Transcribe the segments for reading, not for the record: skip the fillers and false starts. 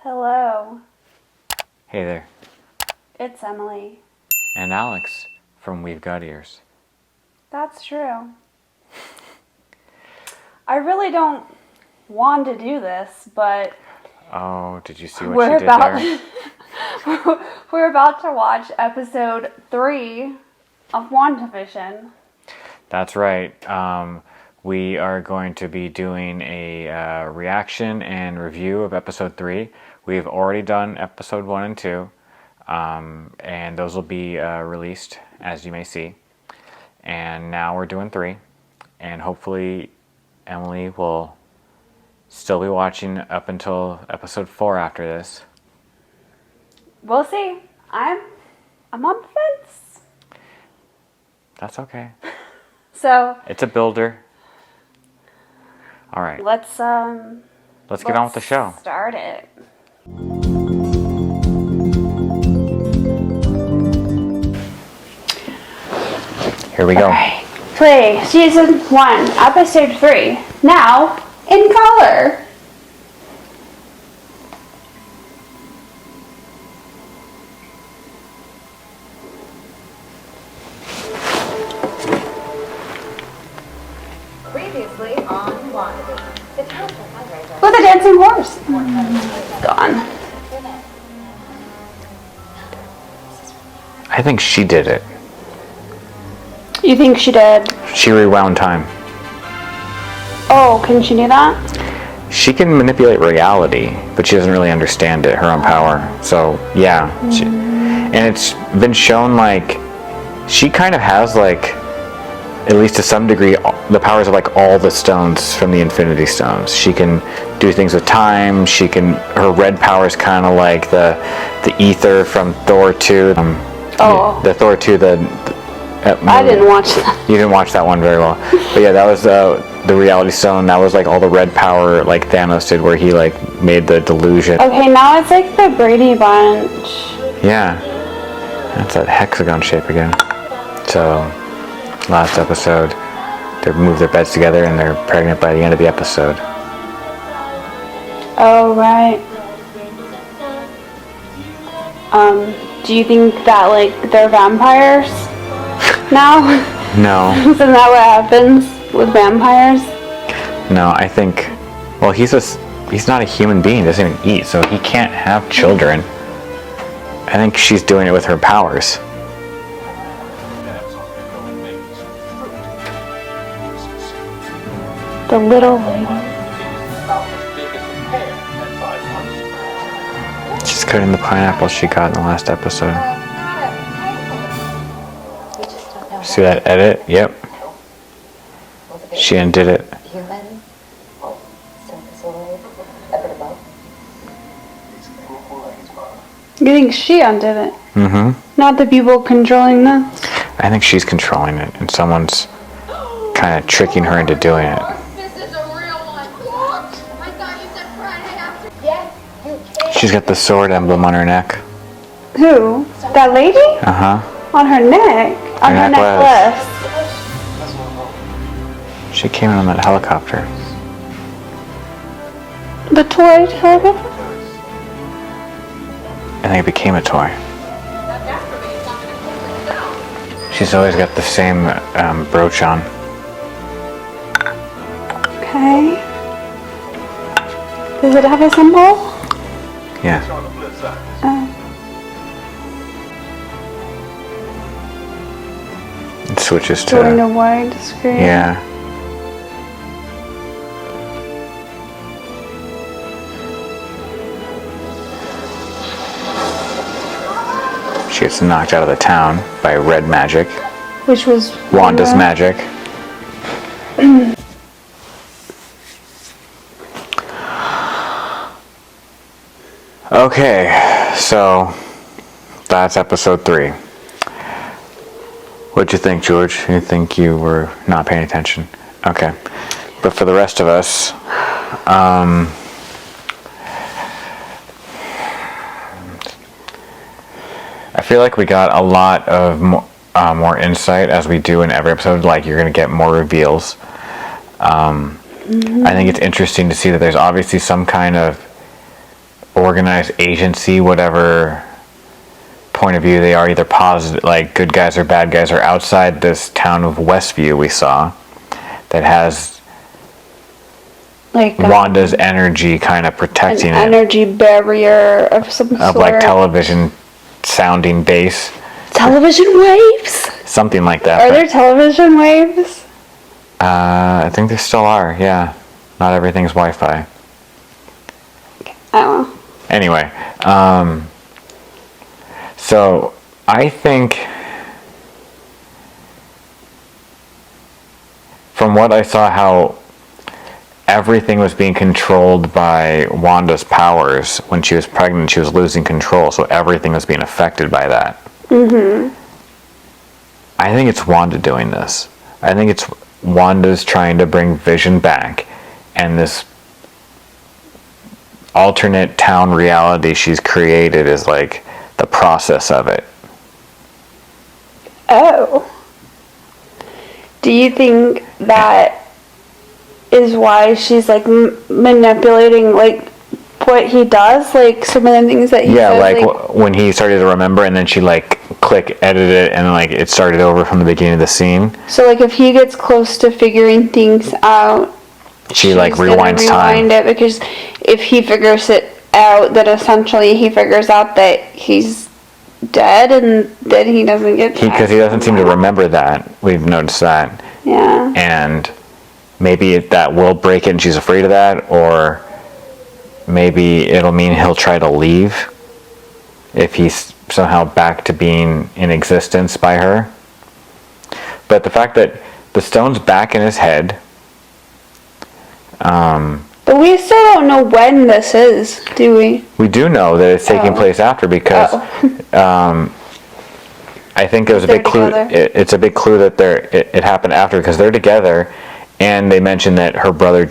Hello, Hey there, it's Emily. and Alex from We've Got Ears. That's true. I really don't want to do this, but Oh, did you see what we're she did about there? we're about to watch episode 3 of WandaVision. That's right. We are going to be doing a reaction and review of episode 3. We've already done episode 1 and 2, and those will be released, as you may see. And now we're doing 3, and hopefully Emily will still be watching up until episode 4 after this. We'll see. I'm on the fence. That's okay. So It's a builder. All right. let's Let's get on with the show. Start it. Here we go. Okay. Play season 1, episode 3. Now in color. Previously on WandaVision, the township fundraiser. With a dancing horse. Gone. I think she did it. You think she did? She rewound time. Oh, can she do that? She can manipulate reality, but she doesn't really understand it, her own power. So, yeah. And it's been shown, like, she kind of has, like, at least to some degree, the powers of, like, all the stones from the Infinity Stones. She can do things with time. Her red power is kind of like the ether from Thor 2. The Thor 2, I didn't watch that. You didn't watch that one very well. But yeah, that was the reality stone. That was like all the red power like Thanos did, where he like made the delusion. Okay, now it's like the Brady Bunch. Yeah. That's that hexagon shape again. So, last episode, they moved their beds together and they're pregnant by the end of the episode. Oh, right. Do you think that, like, they're vampires now? No. Isn't that what happens with vampires? No, I think, well, he's not a human being, doesn't even eat, so he can't have children. I think she's doing it with her powers. The little lady. She's cutting the pineapple she got in the last episode. See that edit? Yep. She undid it. Human, S.W.O.R.D, ever above. You think she undid it? Mm-hmm. Not the people controlling this? I think she's controlling it, and someone's kind of tricking her into doing it. This is a real one. What? I thought you said Friday after. Yes, you can. She's got the sword emblem on her neck. Who? That lady? Uh-huh. On her neck? On her necklace. She came in on that helicopter. The toy helicopter? I think it became a toy. She's always got the same brooch on. Okay. Does it have a symbol? Yeah. It switches to... Doing a wide screen. Yeah. She gets knocked out of the town by red magic. Which was Wanda's magic. Okay, so that's episode 3. What'd you think, George? You think you were not paying attention? Okay. But for the rest of us, I feel like we got a lot of more insight as we do in every episode. Like, you're going to get more reveals. I think it's interesting to see that there's obviously some kind of organized agency, whatever point of view they are, either positive, like good guys or bad guys, are outside this town of Westview we saw, that has like Wanda's energy kind of protecting an it. energy barrier of some sort. Of like television sounding base. Television waves? Something like that. Are there television waves? I think there still are, yeah. Not everything's Wi-Fi. I don't know. Anyway, so I think from what I saw, how everything was being controlled by Wanda's powers. When she was pregnant, she was losing control, so everything was being affected by that. Mm-hmm. I think it's Wanda doing this. I think it's Wanda's trying to bring Vision back, and this alternate town reality she's created is like the process of it. Oh. Do you think that is why she's like manipulating like what he does, like some of the things that he says, like when he started to remember, and then she like click edited it, and like it started over from the beginning of the scene. So like if he gets close to figuring things out, she like rewinds time. It, because if he figures it out, then essentially he figures out that he's dead, and then he doesn't get because he doesn't seem to remember that. We've noticed that. Yeah. And maybe that will break it, and she's afraid of that, or maybe it'll mean he'll try to leave if he's somehow back to being in existence by her. But the fact that the stone's back in his head. But we still don't know when this is, do we? We do know that it's taking place after, because I think there's a big clue. It's a big clue that it happened after, because they're together, and they mentioned that her brother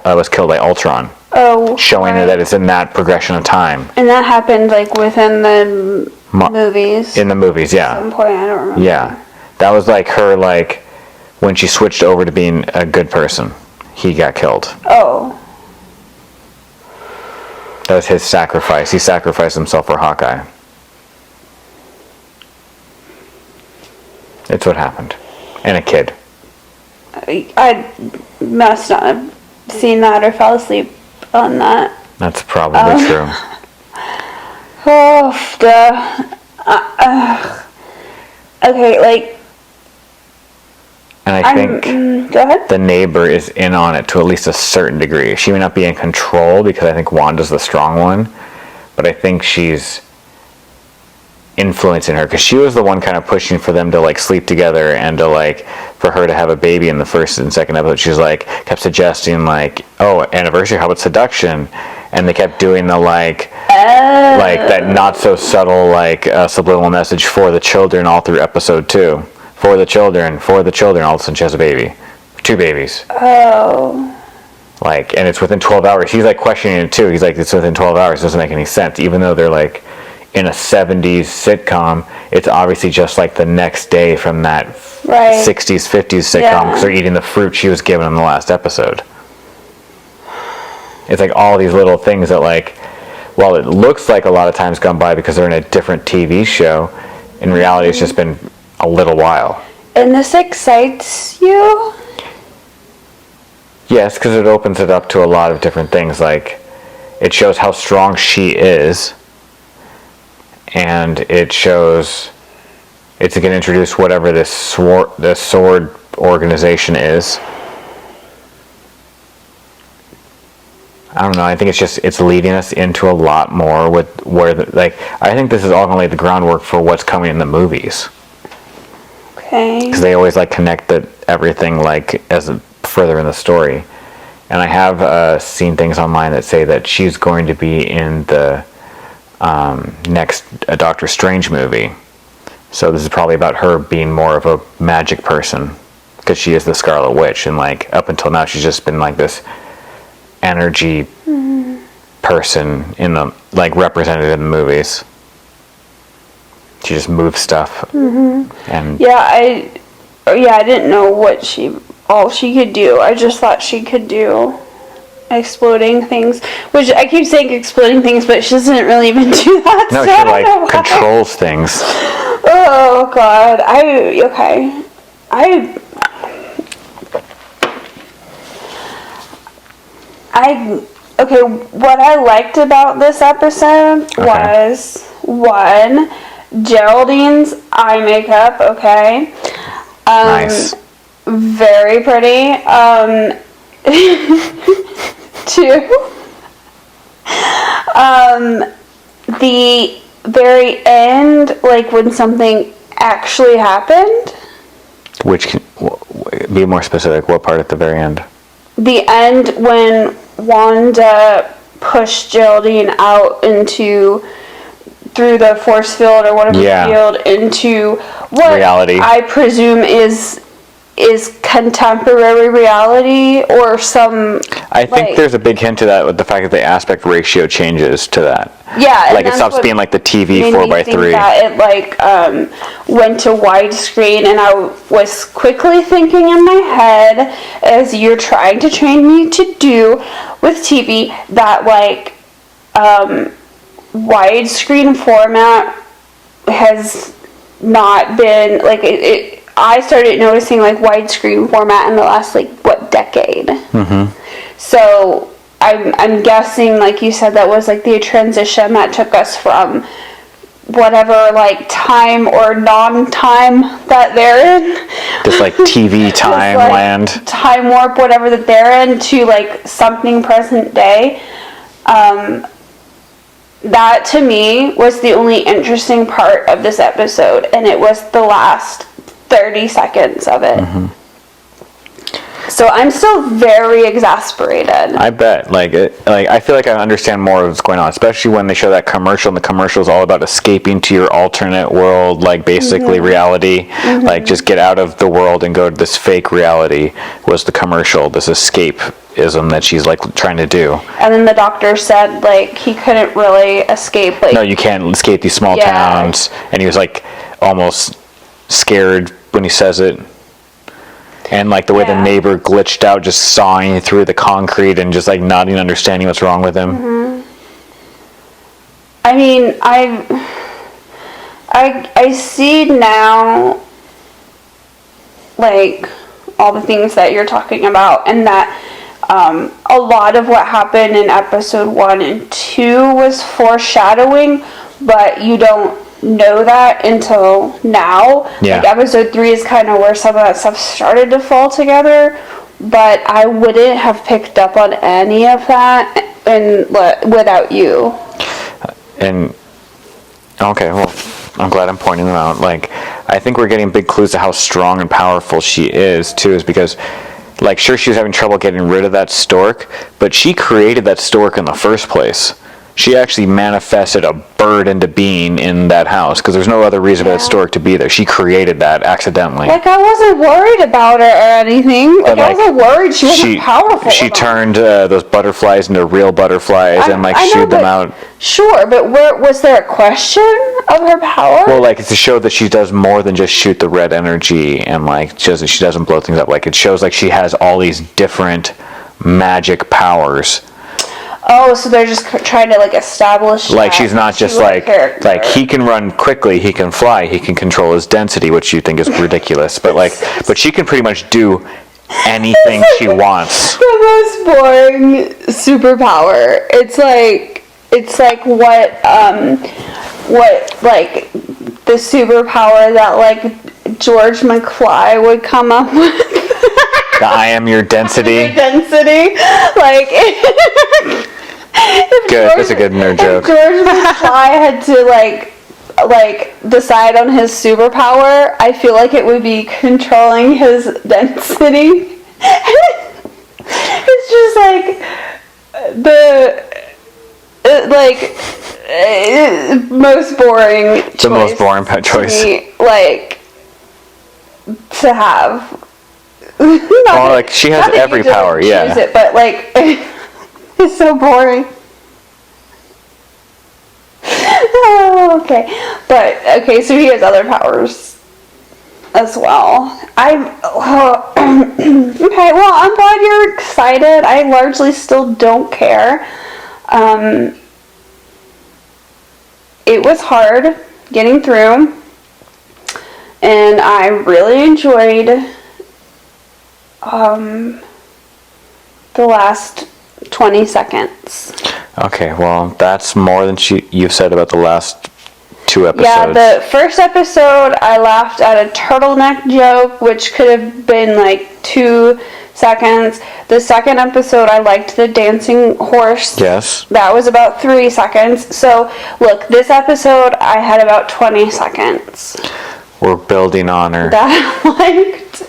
was killed by Ultron. Oh, showing her that it's in that progression of time. And that happened like within the movies. In the movies, yeah. At some point, I don't remember. Yeah, that was like her, like when she switched over to being a good person, he got killed. Oh. That was his sacrifice. He sacrificed himself for Hawkeye. It's what happened. And a kid. I must not have seen that or fell asleep on that. That's probably true. Oh, okay, like. And I think go ahead. the neighbor is in on it to at least a certain degree. She may not be in control, because I think Wanda's the strong one, but I think she's influencing her, because she was the one kind of pushing for them to like sleep together, and to like for her to have a baby in the first and second episode. She's like kept suggesting like, oh, anniversary, how about seduction? And they kept doing the like that not so subtle like subliminal message for the children all through episode 2. For the children. All of a sudden she has a baby. 2 babies. Oh. Like, and it's within 12 hours. He's like questioning it too. He's like, it's within 12 hours. It doesn't make any sense. Even though they're like in a 70s sitcom, it's obviously just like the next day from that 60s, 50s sitcom, because they're eating the fruit she was given in the last episode. It's like all these little things that like, while it looks like a lot of time's gone by because they're in a different TV show, in reality it's just been a little while. And this excites you? Yes, because it opens it up to a lot of different things. Like, it shows how strong she is, and it shows it's going to introduce whatever this S.W.O.R.D organization is. I don't know. I think it's leading us into a lot more with I think this is all going to lay the groundwork for what's coming in the movies. Okay. Because they always like connect everything like further in the story, and I have seen things online that say that she's going to be in the next Doctor Strange movie. So this is probably about her being more of a magic person, because she is the Scarlet Witch, and like up until now she's just been like this energy person in the like represented in the movies. She just moves stuff. And I didn't know what all she could do. I just thought she could do exploding things, which I keep saying exploding things, but she doesn't really even do that. No, so she I don't know like why. controls things. Oh God, okay, what I liked about this episode was, one, Geraldine's eye makeup, okay? Nice. Very pretty. Two, the very end, like when something actually happened. Be more specific, what part at the very end? The end when Wanda pushed Geraldine out through the force field or whatever field into what reality. I presume is contemporary reality or some. I think there's a big hint to that with the fact that the aspect ratio changes to that. Yeah, like it stops being like the TV 4:3. That it went to widescreen, and I was quickly thinking in my head, as you're trying to train me to do with TV, that widescreen format has not been I started noticing widescreen format in the last decade. Mm-hmm. So I'm guessing, like you said, that was the transition that took us from whatever time or non-time that they're in. This TV time land. Time warp, whatever that they're in, to something present day. That to me was the only interesting part of this episode, and it was the last 30 seconds of it. Mm-hmm. So I'm still very exasperated. I bet. I feel like I understand more of what's going on, especially when they show that commercial, and the commercial is all about escaping to your alternate world, basically reality. Mm-hmm. Just get out of the world and go to this fake reality was the commercial, this escapism that she's trying to do. And then the doctor said he couldn't really escape. No, you can't escape these small towns. And he was almost scared when he says it. And the way the neighbor glitched out, just sawing through the concrete and just not even understanding what's wrong with him. Mm-hmm. I mean, I see now all the things that you're talking about, and that a lot of what happened in episode 1 and 2 was foreshadowing, but you don't know that until now. Episode 3 is kind of where some of that stuff started to fall together, but I wouldn't have picked up on any of that without you. And okay, well, I'm glad I'm pointing them out. I think we're getting big clues to how strong and powerful she is too, is because sure, she was having trouble getting rid of that stork, but she created that stork in the first place. She actually manifested a bird into being in that house, because there's no other reason for that stork to be there. She created that accidentally. I wasn't worried about her or anything. I wasn't worried. She wasn't powerful. She turned those butterflies into real butterflies and shooed them out. Sure, but was there a question of her power? Well, it's to show that she does more than just shoot the red energy, and shows that she doesn't blow things up. It shows she has all these different magic powers. Oh, so they're just trying to establish. She's not just he can run quickly, he can fly, he can control his density, which you think is ridiculous. But but she can pretty much do anything she wants. The most boring superpower. It's what the superpower that George McFly would come up with. I am your density. Good. That's a good nerd joke. If George McFly had to decide on his superpower, I feel it would be controlling his density. It's just most boring choice. The most boring pet choice. To have. She has every power, yeah. Choose it, but it's so boring. Oh, okay. But, so he has other powers. as well. Okay, well, I'm glad you're excited. I largely still don't care. It was hard getting through, and I really enjoyed the last 20 seconds. Okay, well, that's more than you've said about the last 2 episodes. Yeah, the first episode, I laughed at a turtleneck joke, which could have been like 2 seconds. The second episode, I liked the dancing horse. Yes. That was about 3 seconds. So, look, this episode, I had about 20 seconds. We're building on her. That I liked.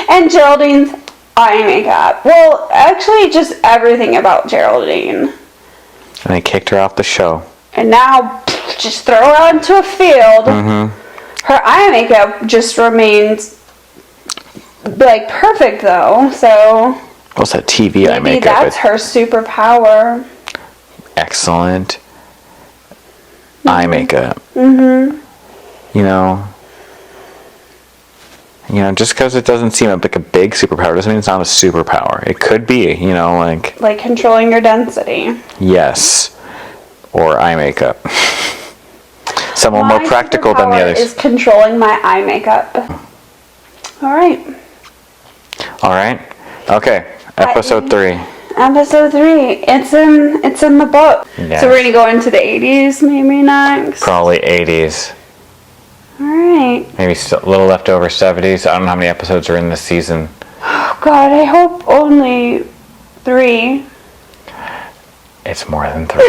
And Geraldine's eye makeup. Well, actually, just everything about Geraldine. And they kicked her off the show. And now, just throw her out into a field. Mm-hmm. Her eye makeup just remains, like, perfect, though. So, What's that TV eye maybe makeup? that's her superpower. Excellent eye makeup. Mm-hmm. You know, just because it doesn't seem like a big superpower doesn't mean it's not a superpower. It could be, Like controlling your density. Yes. Or eye makeup. Someone more practical than the others. Is controlling my eye makeup. Alright. Alright. Okay. Episode 3. Episode 3. It's in the book. Yes. So we're gonna go into the 80s maybe next. Probably 80s. Alright. Maybe still a little leftover 70s. I don't know how many episodes are in this season. Oh God, I hope only 3. It's more than 3.